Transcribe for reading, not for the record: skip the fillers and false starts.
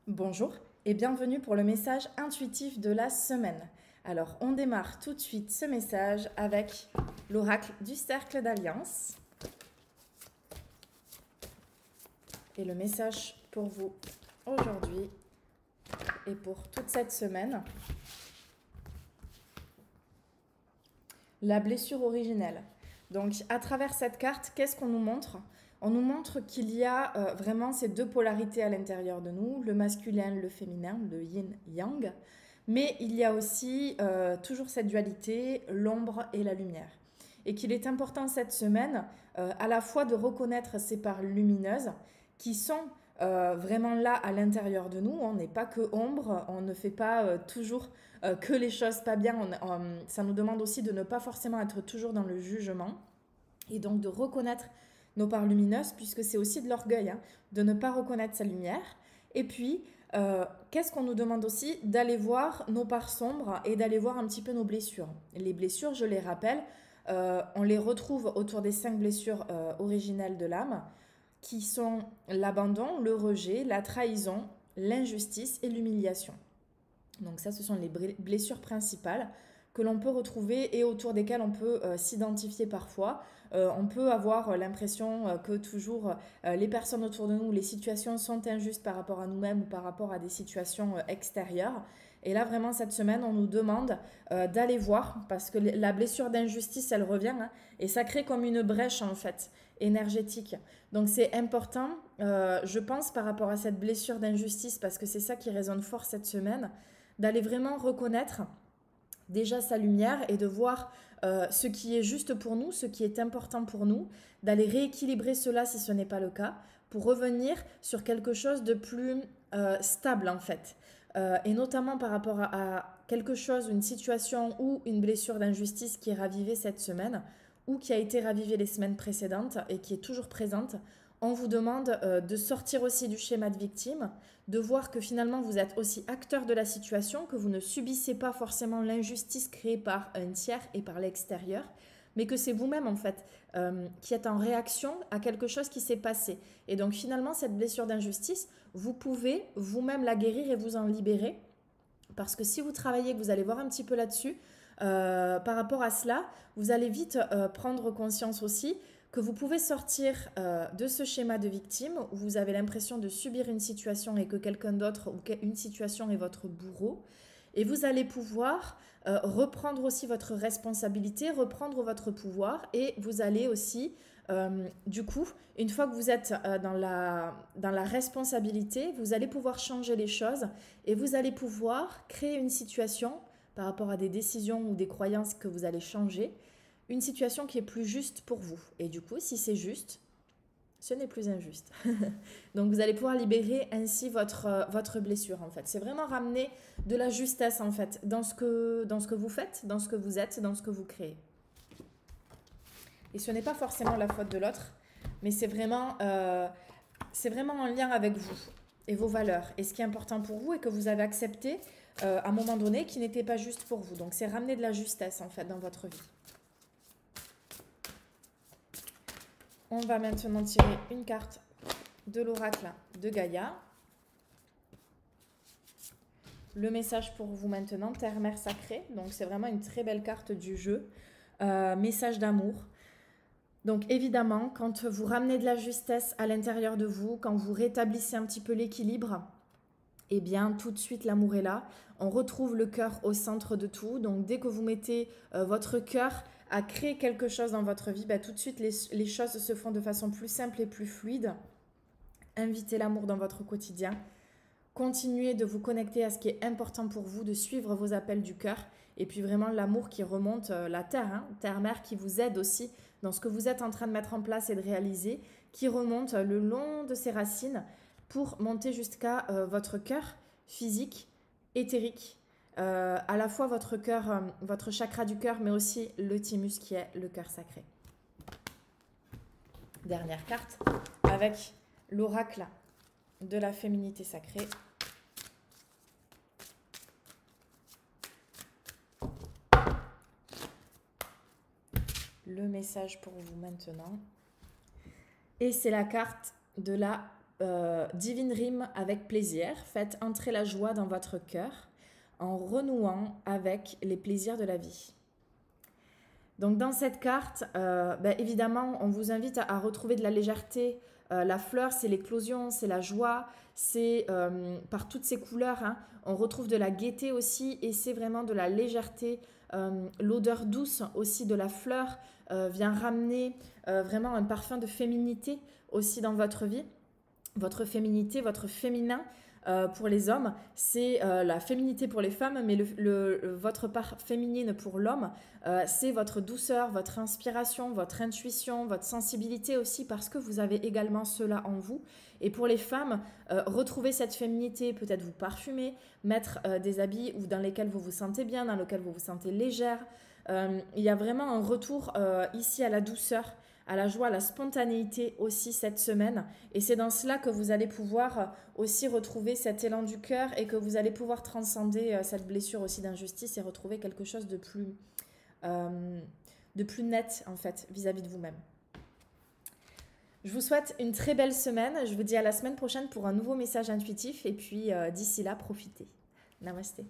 Bonjour et bienvenue pour le message intuitif de la semaine. Alors, on démarre tout de suite ce message avec l'oracle du cercle d'alliance. Et le message pour vous aujourd'hui et pour toute cette semaine. La blessure originelle. Donc, à travers cette carte, qu'est-ce qu'on nous montre ? On nous montre qu'il y a vraiment ces deux polarités à l'intérieur de nous, le masculin, le féminin, le yin-yang. Mais il y a aussi toujours cette dualité, l'ombre et la lumière. Et qu'il est important cette semaine à la fois de reconnaître ces parts lumineuses qui sont vraiment là à l'intérieur de nous. On n'est pas que ombre, on ne fait pas toujours que les choses pas bien. Ça nous demande aussi de ne pas forcément être toujours dans le jugement et donc de reconnaître nos parts lumineuses, puisque c'est aussi de l'orgueil de ne pas reconnaître sa lumière. Et puis, qu'est-ce qu'on nous demande aussi ? D'aller voir nos parts sombres et d'aller voir un petit peu nos blessures. Les blessures, je les rappelle, on les retrouve autour des 5 blessures originelles de l'âme, qui sont l'abandon, le rejet, la trahison, l'injustice et l'humiliation. Donc ça, ce sont les blessures principales que l'on peut retrouver et autour desquelles on peut s'identifier parfois. On peut avoir l'impression que toujours les personnes autour de nous, les situations sont injustes par rapport à nous-mêmes ou par rapport à des situations extérieures. Et là, vraiment, cette semaine, on nous demande d'aller voir, parce que la blessure d'injustice, elle revient, et ça crée comme une brèche, en fait, énergétique. Donc, c'est important, je pense, par rapport à cette blessure d'injustice, parce que c'est ça qui résonne fort cette semaine, d'aller vraiment reconnaître déjà sa lumière et de voir ce qui est juste pour nous, ce qui est important pour nous, d'aller rééquilibrer cela si ce n'est pas le cas, pour revenir sur quelque chose de plus stable en fait. Et notamment par rapport à quelque chose, une situation ou une blessure d'injustice qui est ravivée cette semaine ou qui a été ravivée les semaines précédentes et qui est toujours présente, on vous demande de sortir aussi du schéma de victime, de voir que finalement vous êtes aussi acteur de la situation, que vous ne subissez pas forcément l'injustice créée par un tiers et par l'extérieur, mais que c'est vous-même en fait qui êtes en réaction à quelque chose qui s'est passé. Et donc finalement cette blessure d'injustice, vous pouvez vous-même la guérir et vous en libérer, parce que si vous travaillez, que vous allez voir un petit peu là-dessus, par rapport à cela, vous allez vite prendre conscience aussi que vous pouvez sortir de ce schéma de victime où vous avez l'impression de subir une situation et que quelqu'un d'autre ou une situation est votre bourreau. Et vous allez pouvoir reprendre aussi votre responsabilité, reprendre votre pouvoir et vous allez aussi, du coup, une fois que vous êtes dans la responsabilité, vous allez pouvoir changer les choses et vous allez pouvoir créer une situation par rapport à des décisions ou des croyances que vous allez changer, une situation qui est plus juste pour vous. Et du coup, si c'est juste, ce n'est plus injuste. Donc vous allez pouvoir libérer ainsi votre blessure en fait. C'est vraiment ramener de la justesse en fait dans ce que vous faites, dans ce que vous êtes, dans ce que vous créez. Et ce n'est pas forcément la faute de l'autre, mais c'est vraiment en lien avec vous et vos valeurs et ce qui est important pour vous et que vous avez accepté à un moment donné qui n'était pas juste pour vous. Donc c'est ramener de la justesse en fait dans votre vie. On va maintenant tirer une carte de l'oracle de Gaïa. Le message pour vous maintenant, Terre-Mère Sacrée. Donc c'est vraiment une très belle carte du jeu. Message d'amour. Donc évidemment, quand vous ramenez de la justesse à l'intérieur de vous, quand vous rétablissez un petit peu l'équilibre, eh bien tout de suite l'amour est là. On retrouve le cœur au centre de tout. Donc dès que vous mettez votre cœur à créer quelque chose dans votre vie, tout de suite les choses se font de façon plus simple et plus fluide. Invitez l'amour dans votre quotidien. Continuez de vous connecter à ce qui est important pour vous, de suivre vos appels du cœur. Et puis vraiment l'amour qui remonte la terre, terre-mère qui vous aide aussi dans ce que vous êtes en train de mettre en place et de réaliser, qui remonte le long de ses racines pour monter jusqu'à votre cœur physique, éthérique, à la fois votre cœur, votre chakra du cœur, mais aussi le thymus qui est le cœur sacré. Dernière carte avec l'oracle de la féminité sacrée. Le message pour vous maintenant. Et c'est la carte de la Divine rime avec plaisir. Faites entrer la joie dans votre cœur en renouant avec les plaisirs de la vie. Donc dans cette carte, évidemment, on vous invite à retrouver de la légèreté. La fleur, c'est l'éclosion, c'est la joie, c'est par toutes ces couleurs. Hein, on retrouve de la gaieté aussi et c'est vraiment de la légèreté. L'odeur douce aussi de la fleur vient ramener vraiment un parfum de féminité aussi dans votre vie. Votre féminité, votre féminin pour les hommes, c'est la féminité pour les femmes, mais votre part féminine pour l'homme, c'est votre douceur, votre inspiration, votre intuition, votre sensibilité aussi, parce que vous avez également cela en vous. Et pour les femmes, retrouver cette féminité, peut-être vous parfumer, mettre des habits dans lesquels vous vous sentez bien, dans lesquels vous vous sentez légère. Il y a vraiment un retour ici à la douceur, à la joie, à la spontanéité aussi cette semaine. Et c'est dans cela que vous allez pouvoir aussi retrouver cet élan du cœur et que vous allez pouvoir transcender cette blessure aussi d'injustice et retrouver quelque chose de plus net en fait vis-à-vis de vous-même. Je vous souhaite une très belle semaine. Je vous dis à la semaine prochaine pour un nouveau message intuitif et puis d'ici là, profitez. Namasté.